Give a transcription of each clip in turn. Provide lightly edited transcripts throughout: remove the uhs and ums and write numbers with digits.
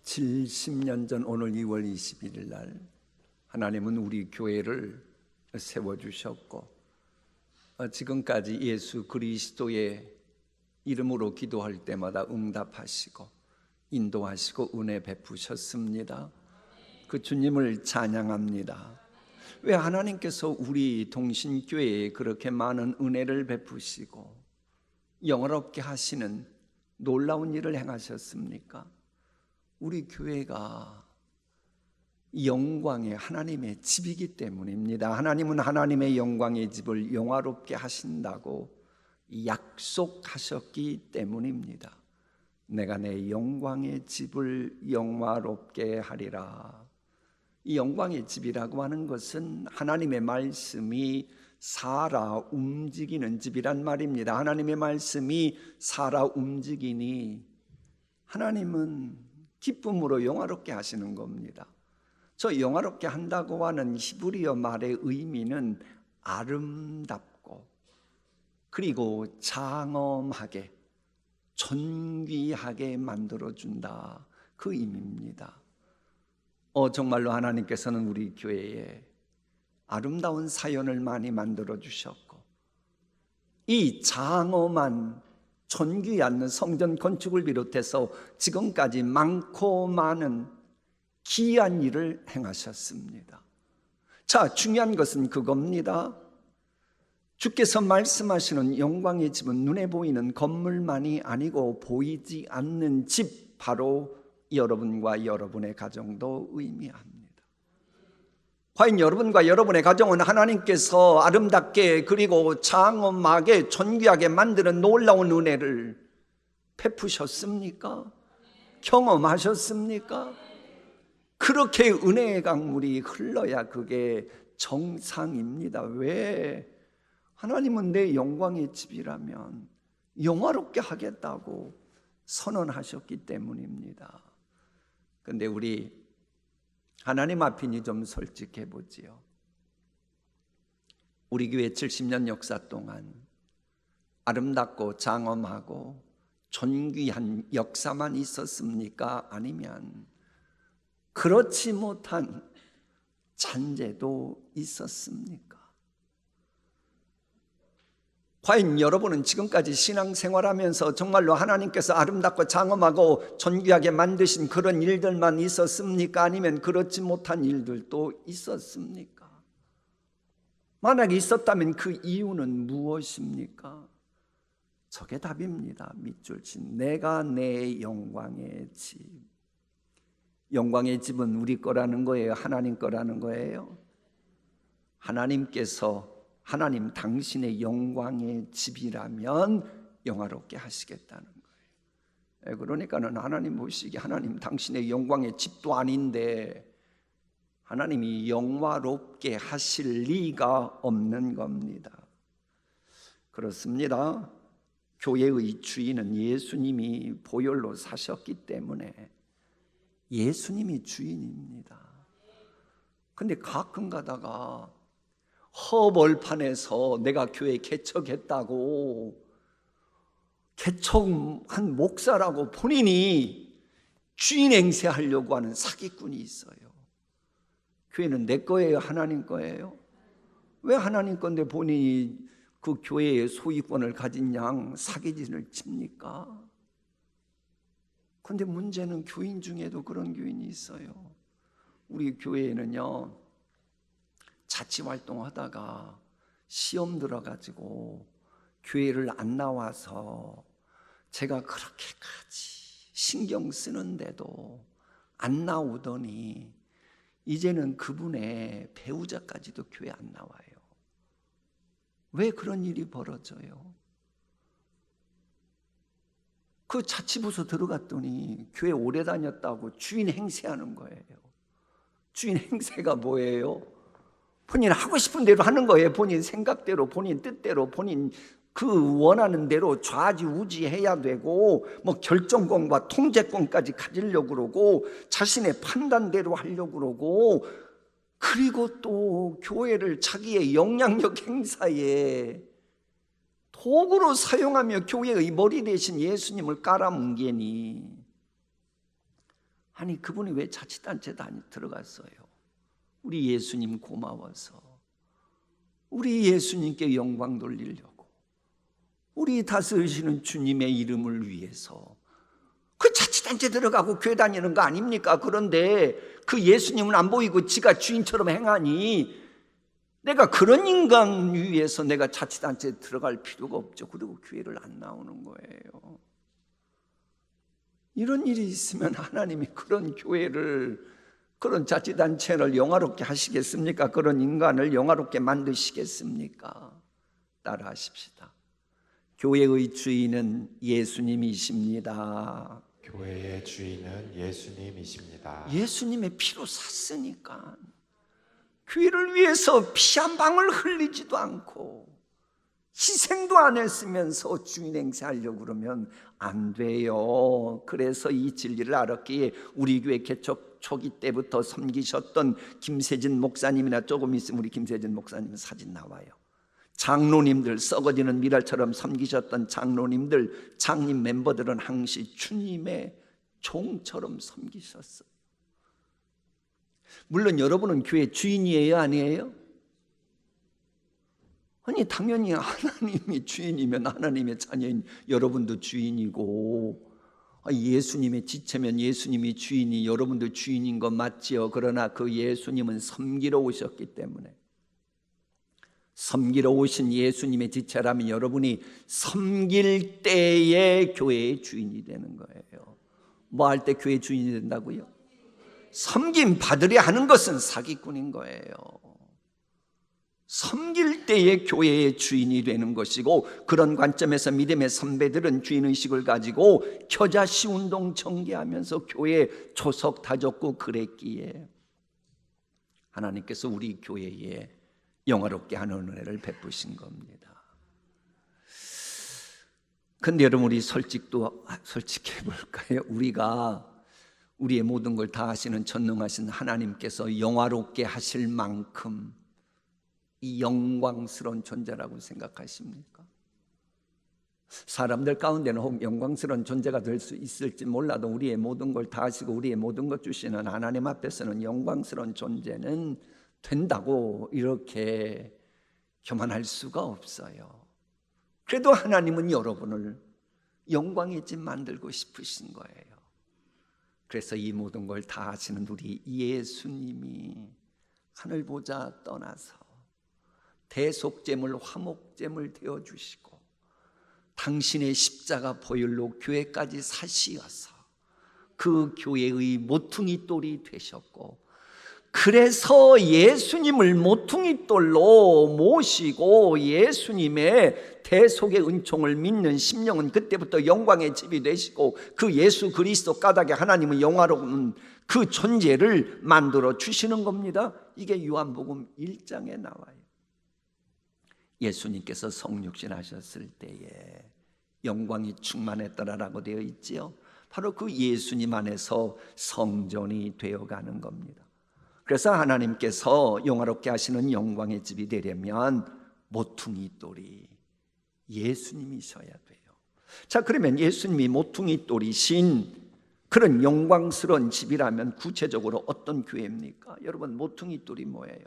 70년 전 오늘 2월 21일 날 하나님은 우리 교회를 세워주셨고 지금까지 예수 그리스도의 이름으로 기도할 때마다 응답하시고 인도하시고 은혜 베푸셨습니다. 그 주님을 찬양합니다. 왜 하나님께서 우리 동신교회에 그렇게 많은 은혜를 베푸시고 영화롭게 하시는 놀라운 일을 행하셨습니까? 우리 교회가 영광의 하나님의 집이기 때문입니다. 하나님은 하나님의 영광의 집을 영화롭게 하신다고 약속하셨기 때문입니다. 내가 내 영광의 집을 영화롭게 하리라. 이 영광의 집이라고 하는 것은 하나님의 말씀이 살아 움직이는 집이란 말입니다. 하나님의 말씀이 살아 움직이니 하나님은 기쁨으로 영화롭게 하시는 겁니다. 저 영화롭게 한다고 하는 히브리어 말의 의미는 아름답고 그리고 장엄하게 존귀하게 만들어준다, 그 의미입니다. 정말로 하나님께서는 우리 교회에 아름다운 사연을 많이 만들어 주셨고 이 장엄한 존귀한 성전 건축을 비롯해서 지금까지 많고 많은 기이한 일을 행하셨습니다. 자, 중요한 것은 그겁니다. 주께서 말씀하시는 영광의 집은 눈에 보이는 건물만이 아니고 보이지 않는 집, 바로 여러분과 여러분의 가정도 의미합니다. 과연 여러분과 여러분의 가정은 하나님께서 아름답게 그리고 장엄하게 존귀하게 만드는 놀라운 은혜를 베푸셨습니까? 경험하셨습니까? 그렇게 은혜의 강물이 흘러야 그게 정상입니다. 왜? 하나님은 내 영광의 집이라면 영화롭게 하겠다고 선언하셨기 때문입니다. 그런데 우리 하나님 앞이니 좀 솔직해 보지요. 우리 교회 70년 역사 동안 아름답고 장엄하고 존귀한 역사만 있었습니까? 아니면 그렇지 못한 잔재도 있었습니까? 과연 여러분은 지금까지 신앙생활하면서 정말로 하나님께서 아름답고 장엄하고 존귀하게 만드신 그런 일들만 있었습니까? 아니면 그렇지 못한 일들도 있었습니까? 만약에 있었다면 그 이유는 무엇입니까? 저게 답입니다. 밑줄 친 내가 내 영광의 집. 영광의 집은 우리 거라는 거예요? 하나님 거라는 거예요? 하나님 당신의 영광의 집이라면 영화롭게 하시겠다는 거예요. 그러니까는 하나님 보시기에 하나님 당신의 영광의 집도 아닌데 하나님이 영화롭게 하실 리가 없는 겁니다. 그렇습니다. 교회의 주인은 예수님이 보혈로 사셨기 때문에 예수님이 주인입니다. 근데 가끔 가다가 허벌판에서 내가 교회 개척했다고 개척한 목사라고 본인이 주인 행세하려고 하는 사기꾼이 있어요. 교회는 내 거예요? 하나님 거예요? 왜 하나님 건데 본인이 그 교회의 소유권을 가진 양 사기진을 칩니까? 그런데 문제는 교인 중에도 그런 교인이 있어요. 우리 교회에는요, 자치활동하다가 시험 들어가지고 교회를 안 나와서 제가 그렇게까지 신경 쓰는데도 안 나오더니 이제는 그분의 배우자까지도 교회 안 나와요. 왜 그런 일이 벌어져요? 그 자치부서 들어갔더니 교회 오래 다녔다고 주인 행세하는 거예요. 주인 행세가 뭐예요? 본인 하고 싶은 대로 하는 거예요. 본인 생각대로, 본인 뜻대로, 본인 그 원하는 대로 좌지우지 해야 되고 뭐 결정권과 통제권까지 가지려고 그러고 자신의 판단대로 하려고 그러고 그리고 또 교회를 자기의 영향력 행사에 도구로 사용하며 교회의 머리 대신 예수님을 깔아뭉개니 아니 그분이 왜 자치단체 들어갔어요? 우리 예수님 고마워서, 우리 예수님께 영광 돌리려고, 우리 다스리시는 주님의 이름을 위해서 그 자치단체 들어가고 교회 다니는 거 아닙니까? 그런데 그 예수님은 안 보이고 지가 주인처럼 행하니 내가 그런 인간 위해서 내가 자치단체에 들어갈 필요가 없죠. 그리고 교회를 안 나오는 거예요. 이런 일이 있으면 하나님이 그런 교회를, 그런 자치단체를 영화롭게 하시겠습니까? 그런 인간을 영화롭게 만드시겠습니까? 따라하십시다. 교회의 주인은 예수님이십니다. 교회의 주인은 예수님이십니다. 예수님의 피로 샀으니까 교회를 위해서 피 한 방울 흘리지도 않고 희생도 안 했으면서 주인 행세하려고 그러면 안 돼요. 그래서 이 진리를 알았기에 우리 교회 개척 초기 때부터 섬기셨던 김세진 목사님이나 조금 있으면 우리 김세진 목사님 사진 나와요. 장로님들, 썩어지는 미랄처럼 섬기셨던 장로님들, 장님 멤버들은 항시 주님의 종처럼 섬기셨어요. 물론 여러분은 교회 주인이에요, 아니에요? 아니 당연히 하나님이 주인이면 하나님의 자녀인 여러분도 주인이고, 예수님의 지체면 예수님이 주인이 여러분도 주인인 것 맞지요. 그러나 그 예수님은 섬기러 오셨기 때문에, 섬기러 오신 예수님의 지체라면 여러분이 섬길 때에 교회의 주인이 되는 거예요. 뭐 할 때 교회의 주인이 된다고요? 섬김 받으려 하는 것은 사기꾼인 거예요. 섬길 때에 교회의 주인이 되는 것이고, 그런 관점에서 믿음의 선배들은 주인의식을 가지고 겨자씨 운동 전개하면서 교회에 초석 다졌고 그랬기에 하나님께서 우리 교회에 영화롭게 하는 은혜를 베푸신 겁니다. 근데 여러분, 우리 솔직해 볼까요? 우리가 우리의 모든 걸 다 하시는 전능하신 하나님께서 영화롭게 하실 만큼 이 영광스러운 존재라고 생각하십니까? 사람들 가운데는 혹 영광스러운 존재가 될 수 있을지 몰라도 우리의 모든 걸 다 하시고 우리의 모든 것 주시는 하나님 앞에서는 영광스러운 존재는 된다고 이렇게 교만할 수가 없어요. 그래도 하나님은 여러분을 영광의 집 만들고 싶으신 거예요. 그래서 이 모든 걸 다 하시는 우리 예수님이 하늘 보자 떠나서 대속제물 화목제물 되어주시고 당신의 십자가 보혈로 교회까지 사시어서 그 교회의 모퉁이 돌이 되셨고, 그래서 예수님을 모퉁이 돌로 모시고 예수님의 대속의 은총을 믿는 심령은 그때부터 영광의 집이 되시고, 그 예수 그리스도 까닭에 하나님은 영화로운 그 존재를 만들어 주시는 겁니다. 이게 요한복음 1장에 나와요. 예수님께서 성육신 하셨을 때에 영광이 충만했더라라고 되어 있지요. 바로 그 예수님 안에서 성전이 되어가는 겁니다. 그래서 하나님께서 영화롭게 하시는 영광의 집이 되려면 모퉁이 돌이 예수님이셔야 돼요. 자, 그러면 예수님이 모퉁이 돌이신 그런 영광스러운 집이라면 구체적으로 어떤 교회입니까? 여러분, 모퉁이 돌이 뭐예요?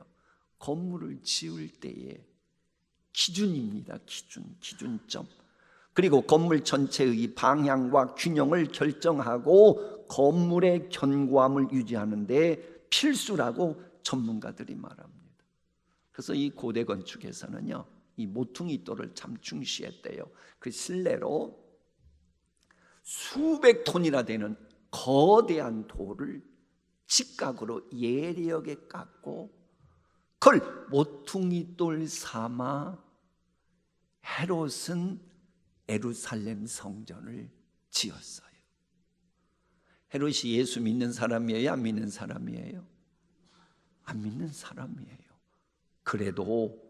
건물을 지을 때의 기준입니다. 기준점. 그리고 건물 전체의 방향과 균형을 결정하고 건물의 견고함을 유지하는 데 필수라고 전문가들이 말합니다. 그래서 이 고대 건축에서는요, 이 모퉁이 돌을 참 중시했대요. 그 실내로 수백 톤이나 되는 거대한 돌을 직각으로 예리하게 깎고 그걸 모퉁이 돌 삼아 헤롯은 예루살렘 성전을 지었어요. 헤롯이 예수 믿는 사람이에요? 안 믿는 사람이에요? 안 믿는 사람이에요. 그래도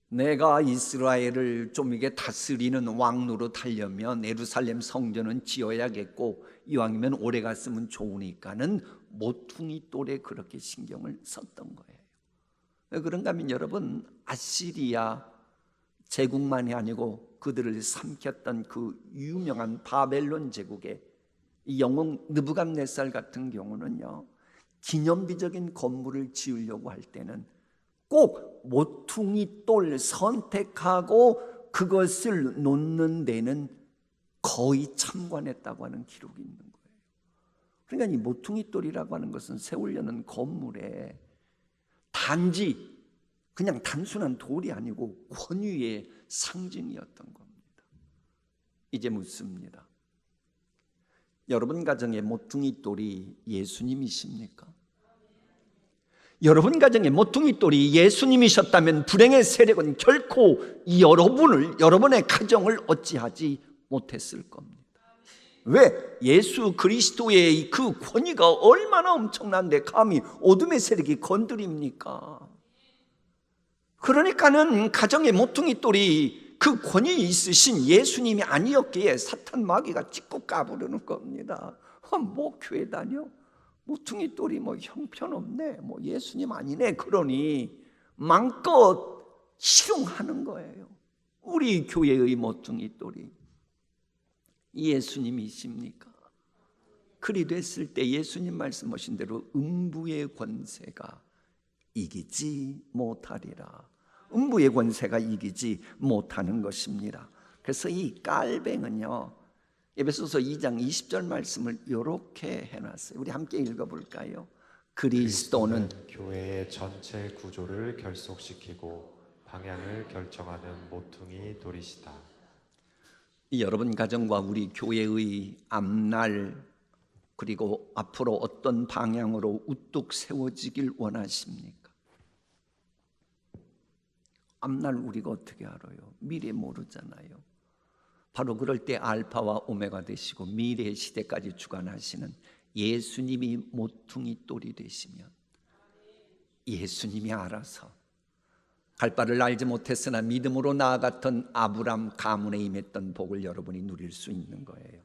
내가 이스라엘을 좀 이게 다스리는 왕 노릇하려면 예루살렘 성전은 지어야겠고, 이왕이면 오래 갔으면 좋으니까는 모퉁이 돌에 그렇게 신경을 썼던 거예요. 왜 그런가 하면 여러분, 아시리아 제국만이 아니고 그들을 삼켰던 그 유명한 바벨론 제국의 이 영웅 느부갓네살 같은 경우는요, 기념비적인 건물을 지으려고 할 때는 꼭 모퉁이 돌 선택하고 그것을 놓는 데는 거의 참관했다고 하는 기록이 있는 거예요. 그러니까 이 모퉁이 돌이라고 하는 것은 세우려는 건물에 단지 그냥 단순한 돌이 아니고 권위의 상징이었던 겁니다. 이제 묻습니다. 여러분 가정의 모퉁이 돌이 예수님이십니까? 여러분 가정의 모퉁이 돌이 예수님이셨다면 불행의 세력은 결코 여러분의 가정을 어찌하지 못했을 겁니다. 왜? 예수 그리스도의 그 권위가 얼마나 엄청난데 감히 어둠의 세력이 건드립니까? 그러니까는 가정의 모퉁이 돌이 그 권위 있으신 예수님이 아니었기에 사탄 마귀가 찍고 까부르는 겁니다. 뭐 교회 다녀? 모퉁이 돌이 뭐 형편없네, 뭐 예수님 아니네, 그러니 마음껏 실용하는 거예요. 우리 교회의 모퉁이 돌이 예수님이십니까? 그리 됐을 때 예수님 말씀하신 대로 음부의 권세가 이기지 못하리라. 음부의 권세가 이기지 못하는 것입니다. 그래서 이 깔뱅은요, 에베소서 2장 20절 말씀을 이렇게 해놨어요. 우리 함께 읽어볼까요? 그리스도는 교회의 전체 구조를 결속시키고 방향을 결정하는 모퉁이 돌이시다. 여러분 가정과 우리 교회의 앞날 그리고 앞으로 어떤 방향으로 우뚝 세워지길 원하십니까? 앞날 우리가 어떻게 알아요? 미래 모르잖아요. 바로 그럴 때 알파와 오메가 되시고 미래의 시대까지 주관하시는 예수님이 모퉁이 돌이 되시면 예수님이 알아서 갈 바를 알지 못했으나 믿음으로 나아갔던 아브람 가문에 임했던 복을 여러분이 누릴 수 있는 거예요.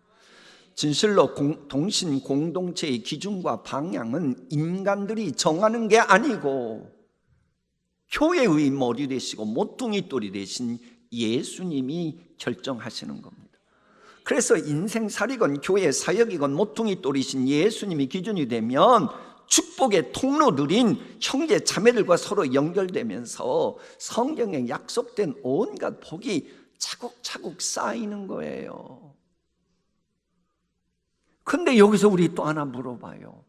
진실로 동신 공동체의 기준과 방향은 인간들이 정하는 게 아니고 교회의 머리 되시고 모퉁이 돌이 되신 예수님이 결정하시는 겁니다. 그래서 인생살이건 교회 사역이건 모퉁이 돌이신 예수님이 기준이 되면 축복의 통로들인 형제 자매들과 서로 연결되면서 성경에 약속된 온갖 복이 차곡차곡 쌓이는 거예요. 근데 여기서 우리 또 하나 물어봐요.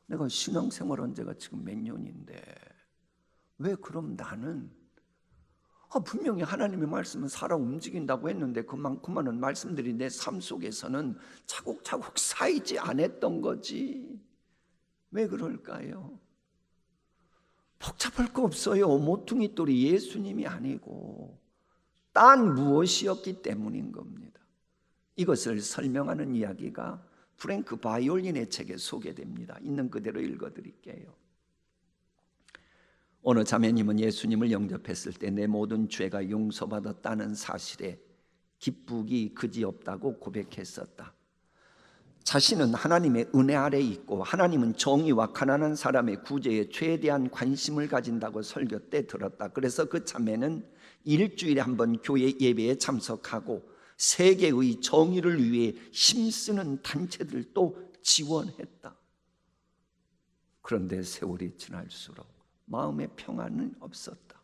내가 신앙생활한 지가 지금 몇 년인데 왜 그럼 나는 분명히 하나님의 말씀은 살아 움직인다고 했는데 그만큼만은 말씀들이 내 삶 속에서는 차곡차곡 쌓이지 않았던 거지. 왜 그럴까요? 복잡할 거 없어요. 모퉁이 돌이 예수님이 아니고 딴 무엇이었기 때문인 겁니다. 이것을 설명하는 이야기가 프랭크 바이올린의 책에 소개됩니다. 있는 그대로 읽어드릴게요. 어느 자매님은 예수님을 영접했을 때 내 모든 죄가 용서받았다는 사실에 기쁘기 그지없다고 고백했었다. 자신은 하나님의 은혜 아래 있고 하나님은 정의와 가난한 사람의 구제에 최대한 관심을 가진다고 설교 때 들었다. 그래서 그 자매는 일주일에 한 번 교회 예배에 참석하고 세계의 정의를 위해 힘쓰는 단체들도 지원했다. 그런데 세월이 지날수록 마음의 평안은 없었다.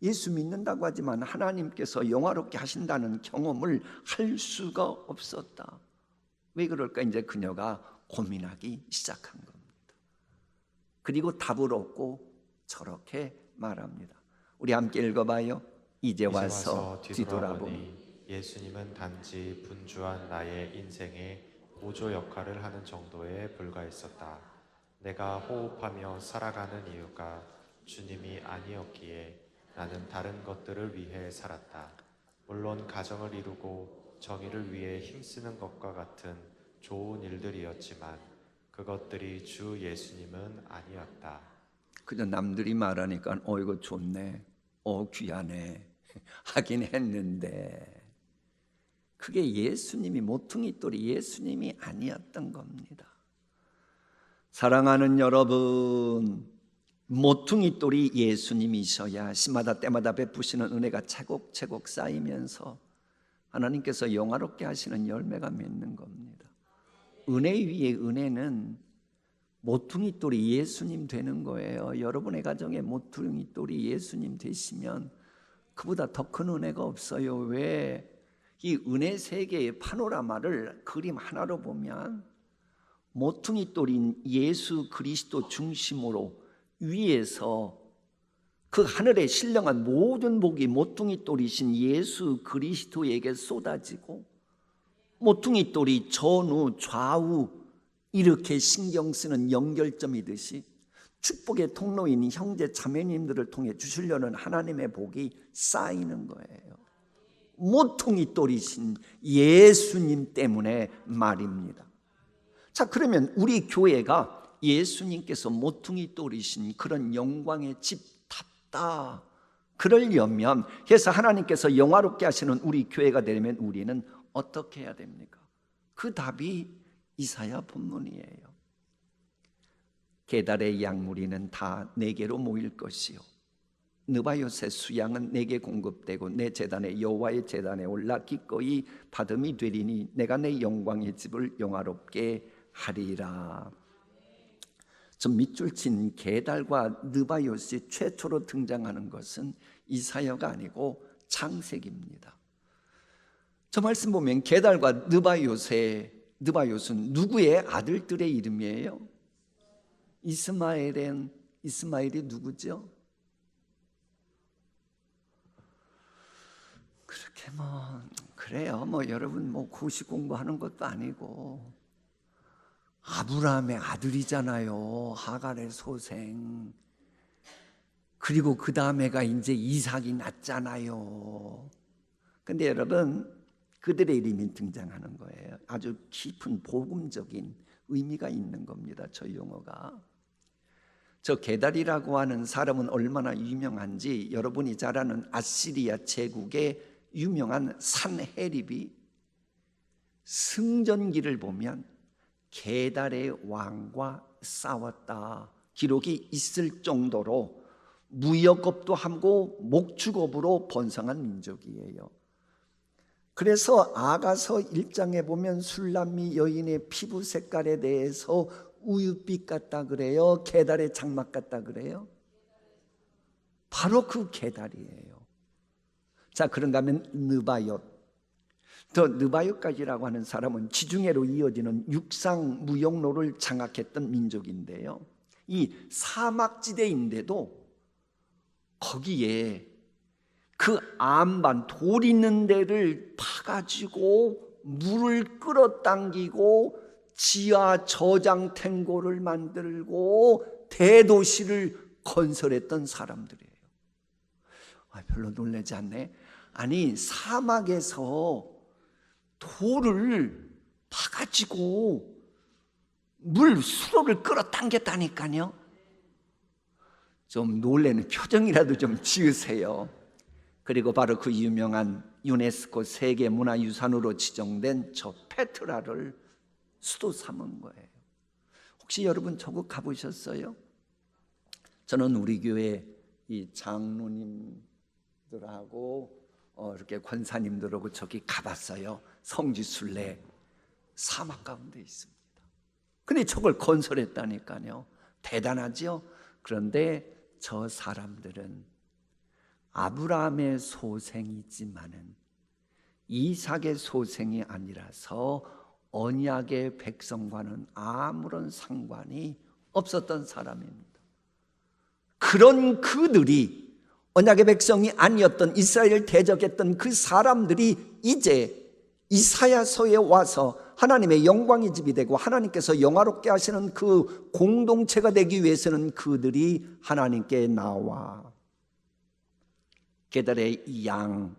예수 믿는다고 하지만 하나님께서 영화롭게 하신다는 경험을 할 수가 없었다. 왜 그럴까? 이제 그녀가 고민하기 시작한 겁니다. 그리고 답을 얻고 저렇게 말합니다. 우리 함께 읽어봐요. 이제 와서 뒤돌아보니 예수님은 단지 분주한 나의 인생에 보조 역할을 하는 정도에 불과했었다. 내가 호흡하며 살아가는 이유가 주님이 아니었기에 나는 다른 것들을 위해 살았다. 물론 가정을 이루고 정의를 위해 힘쓰는 것과 같은 좋은 일들이었지만 그것들이 주 예수님은 아니었다. 그저 남들이 말하니까 이거 좋네, 귀하네 하긴 했는데 그게 예수님이 모퉁이 돌이 예수님이 아니었던 겁니다. 사랑하는 여러분, 모퉁이 돌이 예수님이셔야 시마다 때마다 베푸시는 은혜가 차곡차곡 쌓이면서 하나님께서 영화롭게 하시는 열매가 맺는 겁니다. 은혜 위에 은혜는 모퉁이 돌이 예수님 되는 거예요. 여러분의 가정에 모퉁이 돌이 예수님 되시면 그보다 더 큰 은혜가 없어요. 왜? 이 은혜 세계의 파노라마를 그림 하나로 보면 모퉁이 돌인 예수 그리스도 중심으로 위에서 그 하늘에 신령한 모든 복이 모퉁이 돌이신 예수 그리스도에게 쏟아지고, 모퉁이 돌이 전후 좌우 이렇게 신경 쓰는 연결점이듯이 축복의 통로인 형제 자매님들을 통해 주시려는 하나님의 복이 쌓이는 거예요. 모퉁이 돌이신 예수님 때문에 말입니다. 자, 그러면 우리 교회가 예수님께서 모퉁이 돌이신 그런 영광의 집답다 그러려면, 그래서 하나님께서 영화롭게 하시는 우리 교회가 되려면 우리는 어떻게 해야 됩니까? 그 답이 이사야 본문이에요. 게달의 양무리는 다 내게로 모일 것이요 느바요새 수양은 내게 공급되고 내 제단에 여호와의 제단에 올라 기꺼이 받음이 되리니 내가 내 영광의 집을 영화롭게 하리라. 좀 밑줄 친 게달과 느바요새 최초로 등장하는 것은 이사야가 아니고 창세기입니다. 저 말씀 보면 게달과 느바요새, 느바요새는 누구의 아들들의 이름이에요? 이스마엘이 누구죠? 그렇게 그래요. 여러분 고시 공부하는 것도 아니고 아브라함의 아들이잖아요. 하갈의 소생. 그리고 그 다음에가 이제 이삭이 났잖아요. 근데 여러분, 그들의 이름이 등장하는 거예요. 아주 깊은 복음적인 의미가 있는 겁니다. 저 용어가. 저 게달이라고 하는 사람은 얼마나 유명한지 여러분이 잘 아는 아시리아 제국의 유명한 산헤립이 승전기를 보면 게달의 왕과 싸웠다 기록이 있을 정도로 무역업도 하고 목축업으로 번성한 민족이에요. 그래서 아가서 1장에 보면 술람미 여인의 피부 색깔에 대해서 우윳빛 같다 그래요? 게달의 장막 같다 그래요? 바로 그 게달이에요. 자, 그런가 하면 느바옅. 더 느바옅까지라고 하는 사람은 지중해로 이어지는 육상 무역로를 장악했던 민족인데요. 이 사막지대인데도 거기에 그 안반 돌 있는 데를 파가지고 물을 끌어당기고 지하 저장 탱고를 만들고 대도시를 건설했던 사람들이에요. 별로 놀라지 않네. 아니, 사막에서 돌을 파가지고 수로를 끌어당겼다니까요. 좀 놀라는 표정이라도 좀 지으세요. 그리고 바로 그 유명한 유네스코 세계문화유산으로 지정된 저 페트라를 수도 삼은 거예요. 혹시 여러분 저곳 가보셨어요? 저는 우리 교회 이 장로님들하고 이렇게 권사님들하고 저기 가봤어요. 성지순례 사막 가운데 있습니다. 근데 저걸 건설했다니까요. 대단하죠? 그런데 저 사람들은 아브라함의 소생이지만은 이삭의 소생이 아니라서 언약의 백성과는 아무런 상관이 없었던 사람입니다. 그런 그들이 언약의 백성이 아니었던 이스라엘 대적했던 그 사람들이 이제 이사야서에 와서 하나님의 영광의 집이 되고 하나님께서 영화롭게 하시는 그 공동체가 되기 위해서는 그들이 하나님께 나와 게달의 양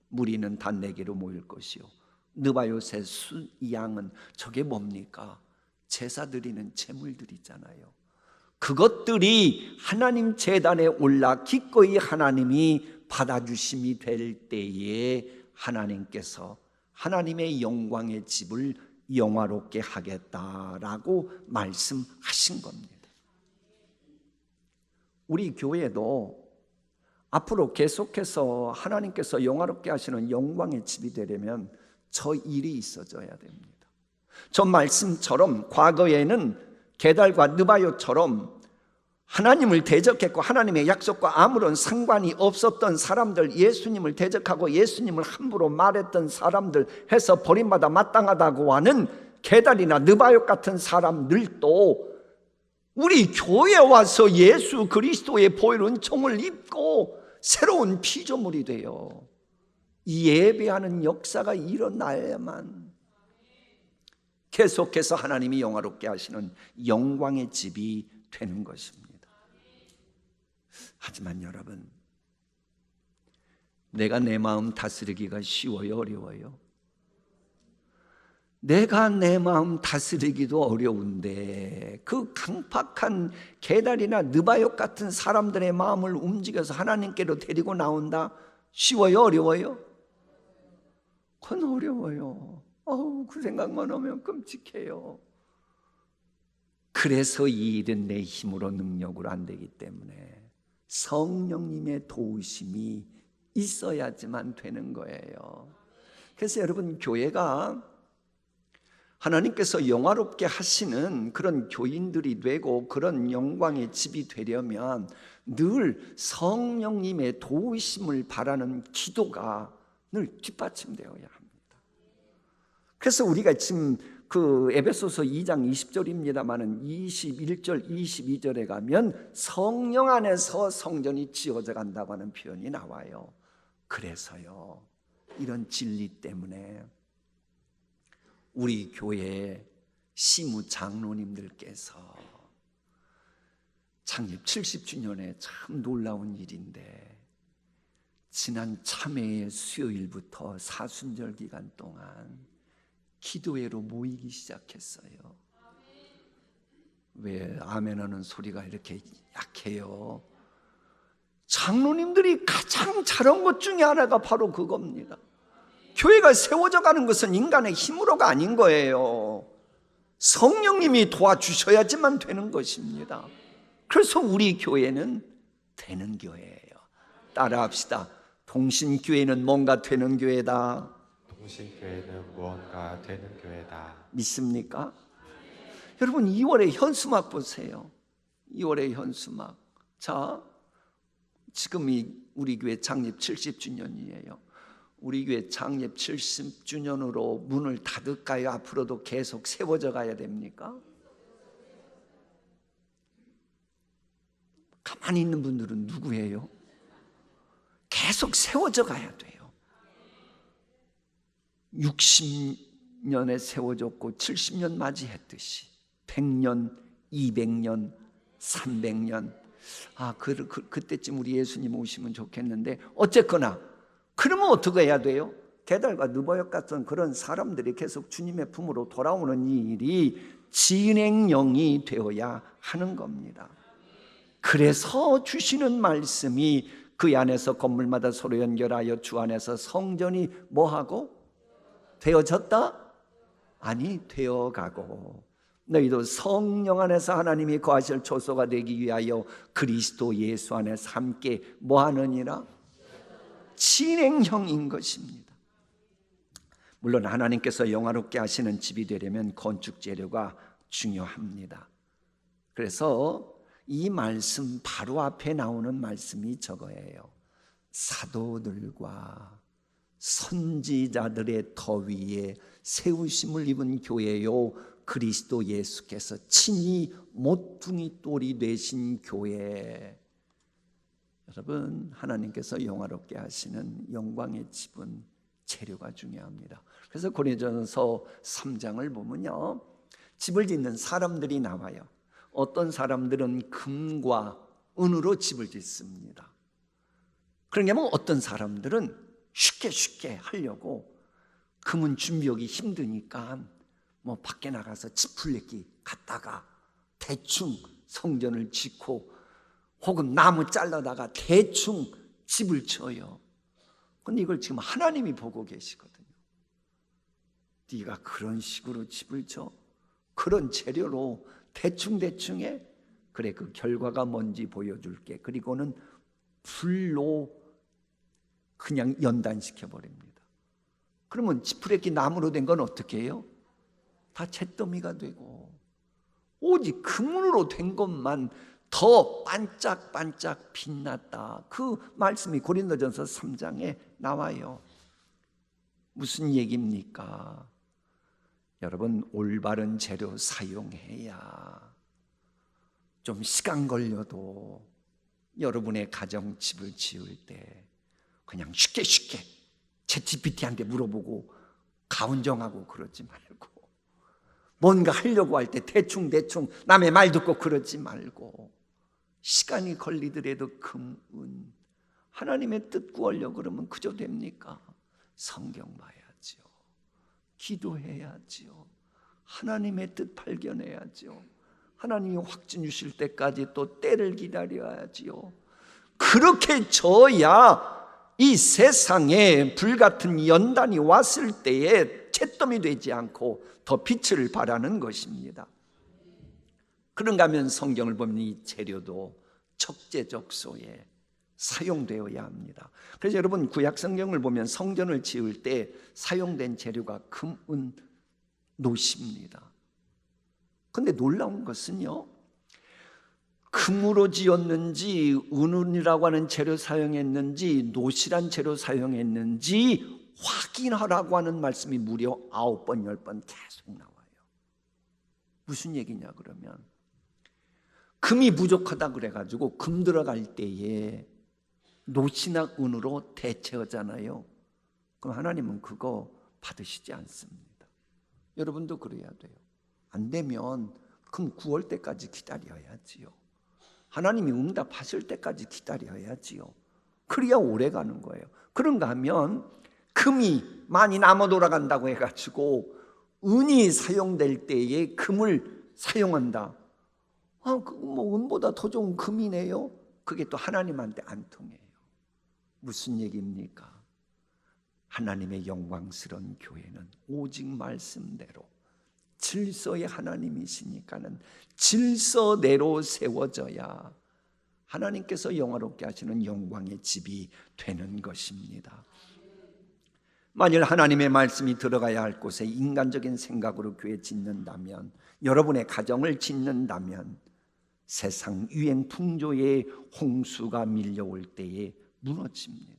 무리는 다 내게로 모일 것이요 느바요새 양은 저게 뭡니까? 제사 드리는 제물들이잖아요. 그것들이 하나님 제단에 올라 기꺼이 하나님이 받아주심이 될 때에 하나님께서 하나님의 영광의 집을 영화롭게 하겠다라고 말씀하신 겁니다. 우리 교회도 앞으로 계속해서 하나님께서 영화롭게 하시는 영광의 집이 되려면 저 일이 있어져야 됩니다. 저 말씀처럼 과거에는 게달과 느바요처럼 하나님을 대적했고 하나님의 약속과 아무런 상관이 없었던 사람들, 예수님을 대적하고 예수님을 함부로 말했던 사람들 해서 버림받아 마땅하다고 하는 게달이나 느바요 같은 사람들도 우리 교회에 와서 예수 그리스도의 보혈 은총을 입고 새로운 피조물이 돼요. 예배하는 역사가 일어나야만 계속해서 하나님이 영화롭게 하시는 영광의 집이 되는 것입니다. 하지만 여러분, 내가 내 마음 다스리기가 쉬워요, 어려워요? 내가 내 마음 다스리기도 어려운데 그 강팍한 게달이나 느바요 같은 사람들의 마음을 움직여서 하나님께로 데리고 나온다? 쉬워요, 어려워요? 그건 어려워요. 그 생각만 하면 끔찍해요. 그래서 이 일은 내 힘으로 능력으로 안 되기 때문에 성령님의 도우심이 있어야지만 되는 거예요. 그래서 여러분, 교회가 하나님께서 영화롭게 하시는 그런 교인들이 되고 그런 영광의 집이 되려면 늘 성령님의 도우심을 바라는 기도가 늘 뒷받침되어야 합니다. 그래서 우리가 지금 그 에베소서 2장 20절입니다마는 21절, 22절에 가면 성령 안에서 성전이 지어져 간다고 하는 표현이 나와요. 그래서요, 이런 진리 때문에 우리 교회 시무 장로님들께서 창립 70주년에 참 놀라운 일인데 지난 참회의 수요일부터 사순절 기간 동안 기도회로 모이기 시작했어요. 왜 아멘하는 소리가 이렇게 약해요? 장로님들이 가장 잘한 것 중에 하나가 바로 그겁니다. 교회가 세워져 가는 것은 인간의 힘으로가 아닌 거예요. 성령님이 도와주셔야지만 되는 것입니다. 그래서 우리 교회는 되는 교회예요. 따라합시다. 동신교회는 뭔가 되는 교회다. 동신교회는 무언가 되는 교회다. 믿습니까? 여러분, 2월의 현수막 보세요. 2월의 현수막. 자, 지금이 우리 교회 창립 70주년이에요. 우리 교회 창립 70주년으로 문을 닫을까요? 앞으로도 계속 세워져 가야 됩니까? 가만히 있는 분들은 누구예요? 계속 세워져 가야 돼요. 60년에 세워졌고 70년 맞이했듯이 100년, 200년, 300년. 그때쯤 우리 예수님 오시면 좋겠는데 어쨌거나 그러면 어떻게 해야 돼요? 게달과 느바요 같은 그런 사람들이 계속 주님의 품으로 돌아오는 이 일이 진행령이 되어야 하는 겁니다. 그래서 주시는 말씀이 그 안에서 건물마다 서로 연결하여 주 안에서 성전이 뭐하고? 되어졌다? 아니, 되어가고 너희도 성령 안에서 하나님이 거하실 초소가 되기 위하여 그리스도 예수 안에서 함께 뭐하느니라? 진행형인 것입니다. 물론 하나님께서 영화롭게 하시는 집이 되려면 건축 재료가 중요합니다. 그래서 이 말씀 바로 앞에 나오는 말씀이 저거예요. 사도들과 선지자들의 터 위에 세우심을 입은 교회요, 그리스도 예수께서 친히 모퉁이 돌이 되신 교회. 여러분, 하나님께서 영화롭게 하시는 영광의 집은 재료가 중요합니다. 그래서 고린도전서 3장을 보면요, 집을 짓는 사람들이 나와요. 어떤 사람들은 금과 은으로 집을 짓습니다. 그러냐면 어떤 사람들은 쉽게 하려고 금은 준비하기 힘드니까 뭐 밖에 나가서 지풀레기 갖다가 대충 성전을 짓고 혹은 나무 잘라다가 대충 집을 쳐요. 근데 이걸 지금 하나님이 보고 계시거든요. 네가 그런 식으로 집을 쳐? 그런 재료로 대충해? 그래, 그 결과가 뭔지 보여줄게. 그리고는 불로 그냥 연단시켜 버립니다. 그러면 지푸레기 나무로 된 건 어떻게 해요? 다 잿더미가 되고 오직 금으로 된 것만 더 반짝반짝 빛났다. 그 말씀이 고린도전서 3장에 나와요. 무슨 얘기입니까? 여러분, 올바른 재료 사용해야 좀 시간 걸려도 여러분의 가정집을 지을 때 그냥 쉽게 챗GPT한테 물어보고 가운정하고 그러지 말고, 뭔가 하려고 할 때 대충 남의 말 듣고 그러지 말고, 시간이 걸리더라도 금은 하나님의 뜻 구하려고 그러면 그저 됩니까? 성경 봐야지요. 기도해야지요. 하나님의 뜻 발견해야지요. 하나님이 확신 주실 때까지 또 때를 기다려야지요. 그렇게 져야 이 세상에 불같은 연단이 왔을 때에 잿더미 되지 않고 더 빛을 발하는 것입니다. 그런가 하면 성경을 보면 이 재료도 적재적소에 사용되어야 합니다. 그래서 여러분, 구약 성경을 보면 성전을 지을 때 사용된 재료가 금, 은, 노십니다. 그런데 놀라운 것은요, 금으로 지었는지 은이라고 하는 재료 사용했는지 노시란 재료 사용했는지 확인하라고 하는 말씀이 무려 9번 10번 계속 나와요. 무슨 얘기냐 그러면, 금이 부족하다 그래가지고 금 들어갈 때에 노시나 은으로 대체하잖아요. 그럼 하나님은 그거 받으시지 않습니다. 여러분도 그래야 돼요. 안 되면 금 구할 때까지 기다려야지요. 하나님이 응답하실 때까지 기다려야지요. 그래야 오래 가는 거예요. 그런가 하면 금이 많이 남아 돌아간다고 해가지고 은이 사용될 때에 금을 사용한다. 은보다 더 좋은 금이네요. 그게 또 하나님한테 안 통해요. 무슨 얘기입니까? 하나님의 영광스러운 교회는 오직 말씀대로, 질서의 하나님이시니까는 질서대로 세워져야 하나님께서 영화롭게 하시는 영광의 집이 되는 것입니다. 만일 하나님의 말씀이 들어가야 할 곳에 인간적인 생각으로 교회 짓는다면, 여러분의 가정을 짓는다면 세상 유행 풍조의 홍수가 밀려올 때에 무너집니다.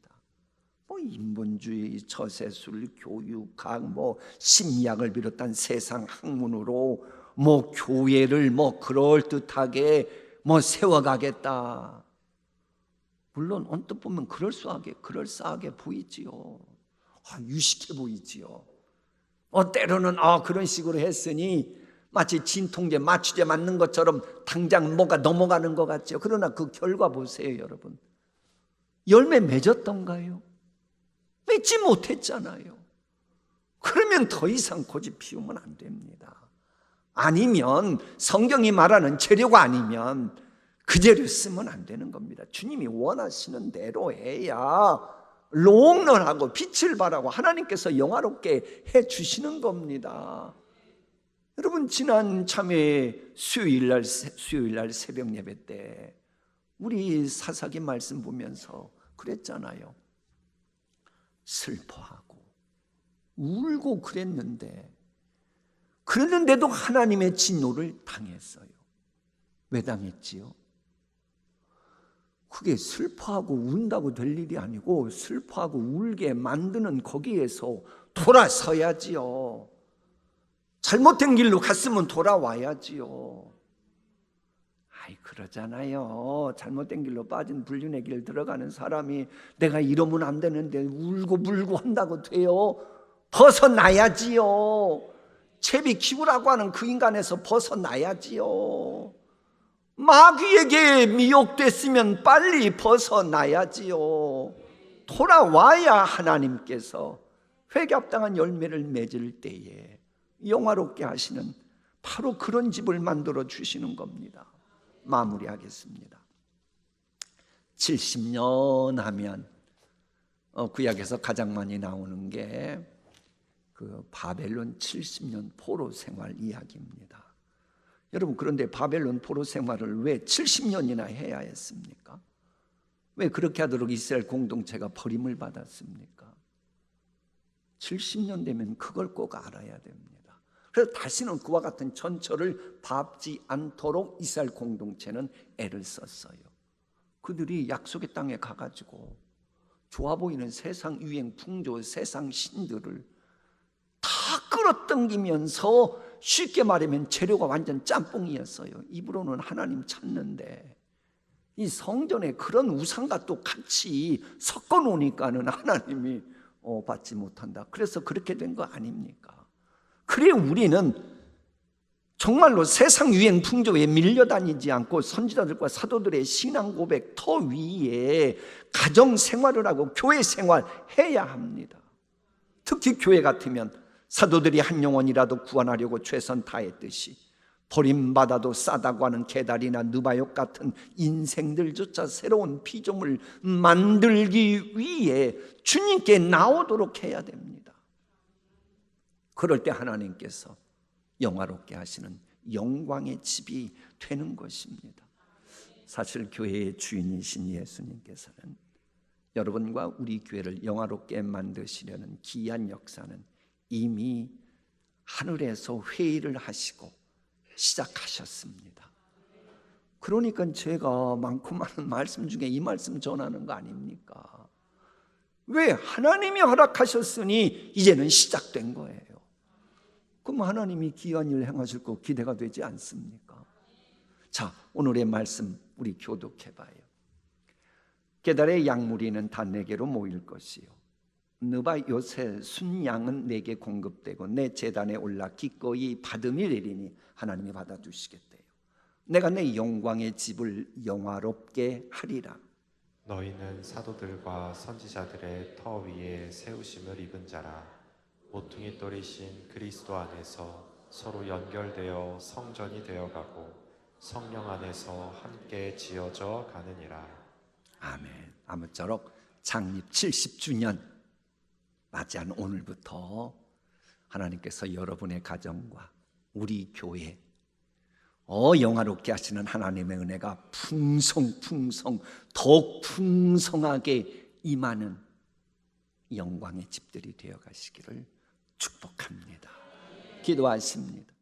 인본주의, 처세술, 교육학, 심리학을 비롯한 세상 학문으로 교회를 그럴듯하게 세워가겠다. 물론 언뜻 보면 그럴싸하게 보이지요. 유식해 보이지요. 때로는 그런 식으로 했으니 마치 진통제, 마취제 맞는 것처럼 당장 뭐가 넘어가는 것 같죠. 그러나 그 결과 보세요, 여러분. 열매 맺었던가요? 맺지 못했잖아요. 그러면 더 이상 고집 피우면 안 됩니다. 아니면 성경이 말하는 재료가 아니면 그 재료 쓰면 안 되는 겁니다. 주님이 원하시는 대로 해야 롱런하고 빛을 발하고 하나님께서 영화롭게 해주시는 겁니다. 여러분, 지난 참회 수요일날 새벽 예배 때 우리 사사기 말씀 보면서 그랬잖아요. 슬퍼하고 울고 그랬는데도 하나님의 진노를 당했어요. 왜 당했지요? 그게 슬퍼하고 운다고 될 일이 아니고, 슬퍼하고 울게 만드는 거기에서 돌아서야지요. 잘못된 길로 갔으면 돌아와야지요. 그러잖아요. 잘못된 길로 빠진 불륜의 길 들어가는 사람이 내가 이러면 안 되는데 울고 물고 한다고 돼요? 벗어나야지요. 채비 키우라고 하는 그 인간에서 벗어나야지요. 마귀에게 미혹됐으면 빨리 벗어나야지요. 돌아와야 하나님께서 회개합당한 열매를 맺을 때에 영화롭게 하시는 바로 그런 집을 만들어 주시는 겁니다. 마무리하겠습니다. 70년 하면 구약에서 가장 많이 나오는 게 그 바벨론 70년 포로 생활 이야기입니다. 여러분, 그런데 바벨론 포로 생활을 왜 70년이나 해야 했습니까? 왜 그렇게 하도록 이스라엘 공동체가 버림을 받았습니까? 70년 되면 그걸 꼭 알아야 됩니다. 그래서 다시는 그와 같은 전철을 밟지 않도록 이스라엘 공동체는 애를 썼어요. 그들이 약속의 땅에 가가지고 좋아 보이는 세상 유행 풍조, 세상 신들을 다 끌어당기면서 쉽게 말하면 재료가 완전 짬뽕이었어요. 입으로는 하나님 찾는데 이 성전에 그런 우상과 또 같이 섞어 놓으니까는 하나님이 받지 못한다. 그래서 그렇게 된 거 아닙니까? 그래 우리는 정말로 세상 유행 풍조에 밀려다니지 않고 선지자들과 사도들의 신앙 고백 터 위에 가정 생활을 하고 교회 생활 해야 합니다. 특히 교회 같으면 사도들이 한 영혼이라도 구원하려고 최선 다했듯이 버림받아도 싸다고 하는 게달이나 느바욕 같은 인생들조차 새로운 피조물 만들기 위해 주님께 나오도록 해야 됩니다. 그럴 때 하나님께서 영화롭게 하시는 영광의 집이 되는 것입니다. 사실 교회의 주인이신 예수님께서는 여러분과 우리 교회를 영화롭게 만드시려는 귀한 역사는 이미 하늘에서 회의를 하시고 시작하셨습니다. 그러니까 제가 많고 많은 말씀 중에 이 말씀 전하는 거 아닙니까? 왜? 하나님이 허락하셨으니 이제는 시작된 거예요. 그럼 하나님이 귀한 일 행하실 거 기대가 되지 않습니까? 자, 오늘의 말씀 우리 교독해봐요. 게달의 양무리는 다 내게로 모일 것이요 느바 요새 순양은 내게 공급되고 내 제단에 올라 기꺼이 받음이 되리니 하나님이 받아주시겠대요. 내가 내 영광의 집을 영화롭게 하리라. 너희는 사도들과 선지자들의 터 위에 세우심을 입은 자라. 모퉁이 돌이신 그리스도 안에서 서로 연결되어 성전이 되어가고 성령 안에서 함께 지어져 가느니라. 아멘. 아무쪼록 창립 70주년 맞이한 오늘부터 하나님께서 여러분의 가정과 우리 교회 영화롭게 하시는 하나님의 은혜가 풍성풍성 더욱 풍성하게 임하는 영광의 집들이 되어 가시기를 축복합니다. 기도하십니다.